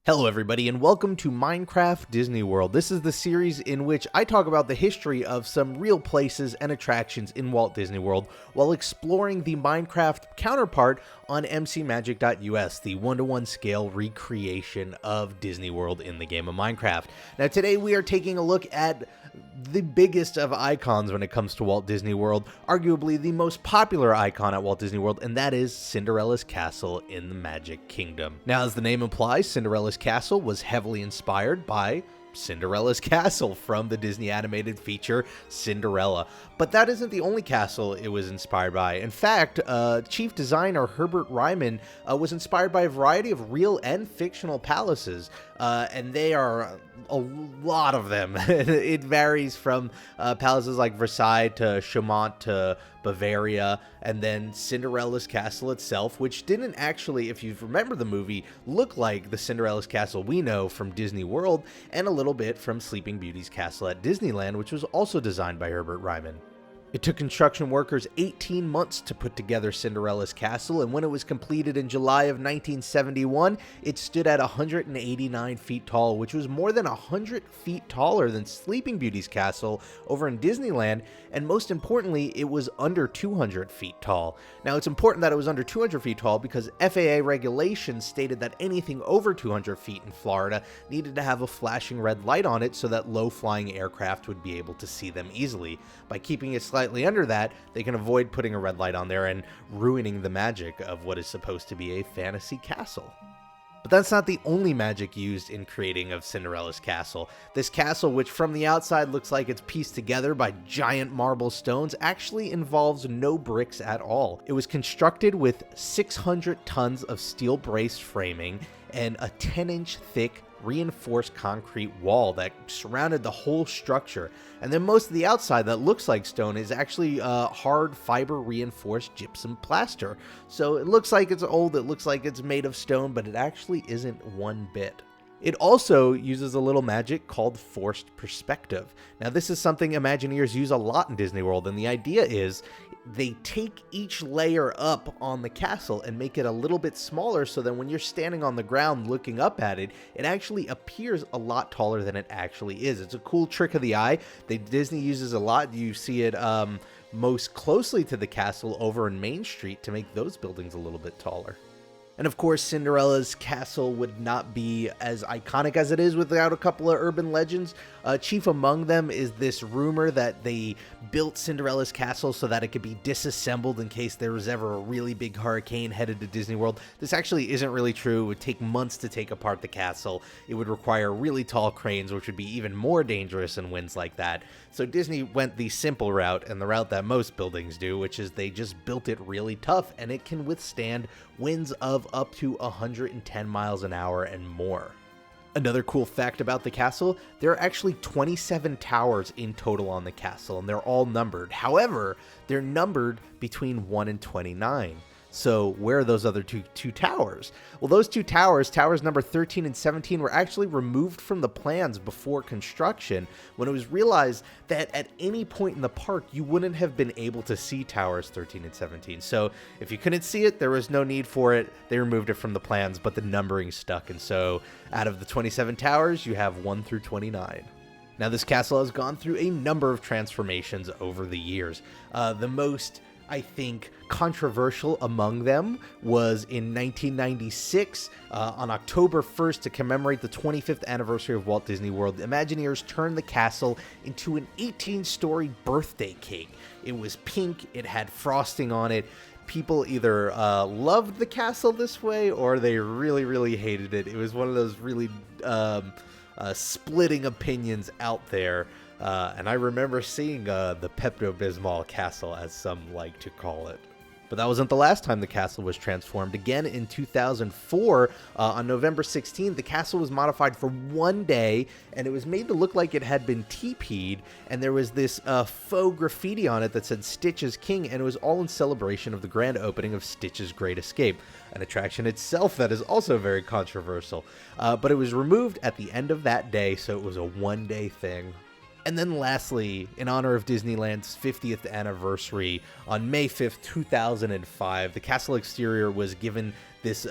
Hello everybody and welcome to Minecraft Disney World. This is the series in which I talk about the history of some real places and attractions in Walt Disney World while exploring the Minecraft counterpart on mcmagic.us, the one-to-one scale recreation of Disney World in the game of Minecraft. Now today we are taking a look at the biggest of icons when it comes to Walt Disney World, arguably the most popular icon at Walt Disney World, and that is Cinderella's Castle in the Magic Kingdom. Now, as the name implies, Cinderella's Castle was heavily inspired by Cinderella's Castle from the Disney animated feature Cinderella. But that isn't the only castle it was inspired by. In fact, chief designer Herbert Ryman was inspired by a variety of real and fictional palaces, and they are a lot of them. It varies from palaces like Versailles to Chaumont to Bavaria, and then Cinderella's Castle itself, which didn't actually, if you remember the movie, look like the Cinderella's Castle we know from Disney World, and a little bit from Sleeping Beauty's castle at Disneyland, which was also designed by Herbert Ryman. It took construction workers 18 months to put together Cinderella's Castle, and when it was completed in July of 1971, it stood at 189 feet tall, which was more than 100 feet taller than Sleeping Beauty's castle over in Disneyland, and most importantly, it was under 200 feet tall. Now, it's important that it was under 200 feet tall because FAA regulations stated that anything over 200 feet in Florida needed to have a flashing red light on it so that low-flying aircraft would be able to see them easily. By keeping it slightly under that, they can avoid putting a red light on there and ruining the magic of what is supposed to be a fantasy castle. But that's not the only magic used in creating of Cinderella's castle. This castle, which from the outside looks like it's pieced together by giant marble stones, actually involves no bricks at all. It was constructed with 600 tons of steel braced framing and a 10-inch thick reinforced concrete wall that surrounded the whole structure, and then most of the outside that looks like stone is actually hard fiber reinforced gypsum plaster. So it looks like it's old, it looks like it's made of stone, but it actually isn't one bit. It also uses a little magic called forced perspective. Now, this is something Imagineers use a lot in Disney World, and the idea is they take each layer up on the castle and make it a little bit smaller so that when you're standing on the ground looking up at it, it actually appears a lot taller than it actually is. It's a cool trick of the eye that Disney uses a lot. You see it most closely to the castle over in Main Street to make those buildings a little bit taller. And of course, Cinderella's castle would not be as iconic as it is without a couple of urban legends. Chief among them is this rumor that they built Cinderella's castle so that it could be disassembled in case there was ever a really big hurricane headed to Disney World. This actually isn't really true. It would take months to take apart the castle. It would require really tall cranes, which would be even more dangerous in winds like that. So Disney went the simple route, and the route that most buildings do, which is they just built it really tough, and it can withstand winds of up to 110 miles an hour and more. Another cool fact about the castle, there are actually 27 towers in total on the castle, and they're all numbered. However, they're numbered between 1 and 29. So where are those other two towers? Well, those two towers number 13 and 17, were actually removed from the plans before construction when it was realized that at any point in the park, you wouldn't have been able to see towers 13 and 17. So if you couldn't see it, there was no need for it. They removed it from the plans, but the numbering stuck. And so out of the 27 towers, you have 1 through 29. Now, this castle has gone through a number of transformations over the years. The most, I think, controversial among them was in 1996, on October 1st, to commemorate the 25th anniversary of Walt Disney World. Imagineers turned the castle into an 18-story birthday cake. It was pink, it had frosting on it. People either loved the castle this way or they really, really hated it. It was one of those really splitting opinions out there. And I remember seeing the Pepto-Bismol castle, as some like to call it. But that wasn't the last time the castle was transformed. Again, in 2004, on November 16th, the castle was modified for one day, and it was made to look like it had been TP'd, and there was this faux graffiti on it that said Stitch is King, and it was all in celebration of the grand opening of Stitch's Great Escape, an attraction itself that is also very controversial. But it was removed at the end of that day, so it was a one-day thing. And then lastly, in honor of Disneyland's 50th anniversary, on May 5th, 2005, the castle exterior was given this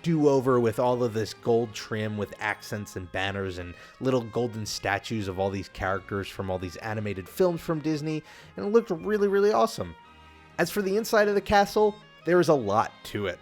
do-over with all of this gold trim with accents and banners and little golden statues of all these characters from all these animated films from Disney, and it looked really, really awesome. As for the inside of the castle, there is a lot to it.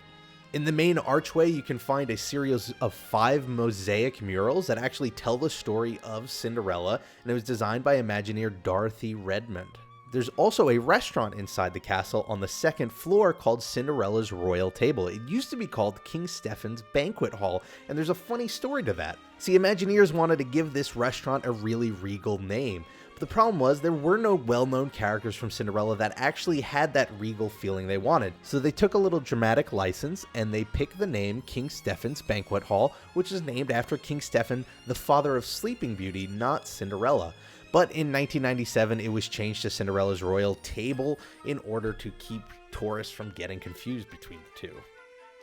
In the main archway, you can find a series of 5 mosaic murals that actually tell the story of Cinderella, and it was designed by Imagineer Dorothy Redmond. There's also a restaurant inside the castle on the 2nd floor called Cinderella's Royal Table. It used to be called King Stephen's Banquet Hall, and there's a funny story to that. See, Imagineers wanted to give this restaurant a really regal name, but the problem was there were no well-known characters from Cinderella that actually had that regal feeling they wanted. So they took a little dramatic license and they picked the name King Stephen's Banquet Hall, which is named after King Stephen, the father of Sleeping Beauty, not Cinderella. But in 1997, it was changed to Cinderella's Royal Table in order to keep tourists from getting confused between the two.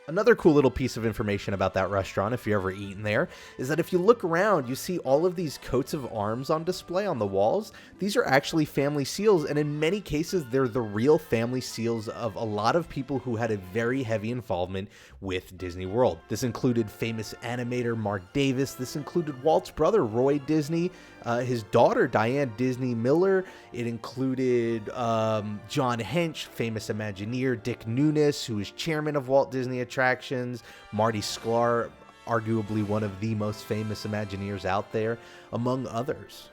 Another cool little piece of information about that restaurant, if you've ever eaten there, is that if you look around, you see all of these coats of arms on display on the walls. These are actually family seals, and in many cases, they're the real family seals of a lot of people who had a very heavy involvement with Disney World. This included famous animator Mark Davis. This included Walt's brother, Roy Disney, his daughter, Diane Disney Miller. It included John Hench, famous Imagineer, Dick Nunis, who is chairman of Walt Disney Attractions, Marty Sklar, arguably one of the most famous Imagineers out there, among others.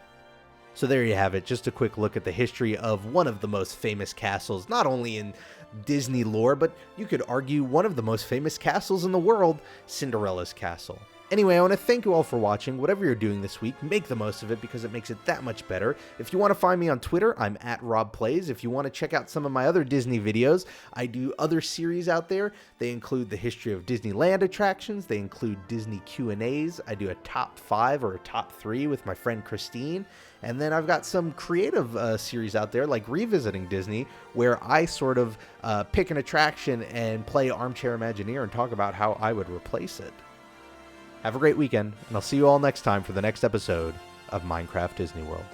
So there you have it, just a quick look at the history of one of the most famous castles, not only in Disney lore, but you could argue one of the most famous castles in the world, Cinderella's Castle. Anyway, I want to thank you all for watching. Whatever you're doing this week, make the most of it because it makes it that much better. If you want to find me on Twitter, I'm @RobPlays. If you want to check out some of my other Disney videos, I do other series out there. They include the history of Disneyland attractions. They include Disney Q&As. I do a top 5 or a top 3 with my friend Christine. And then I've got some creative series out there like Revisiting Disney, where I sort of pick an attraction and play Armchair Imagineer and talk about how I would replace it. Have a great weekend, and I'll see you all next time for the next episode of Minecraft Disney World.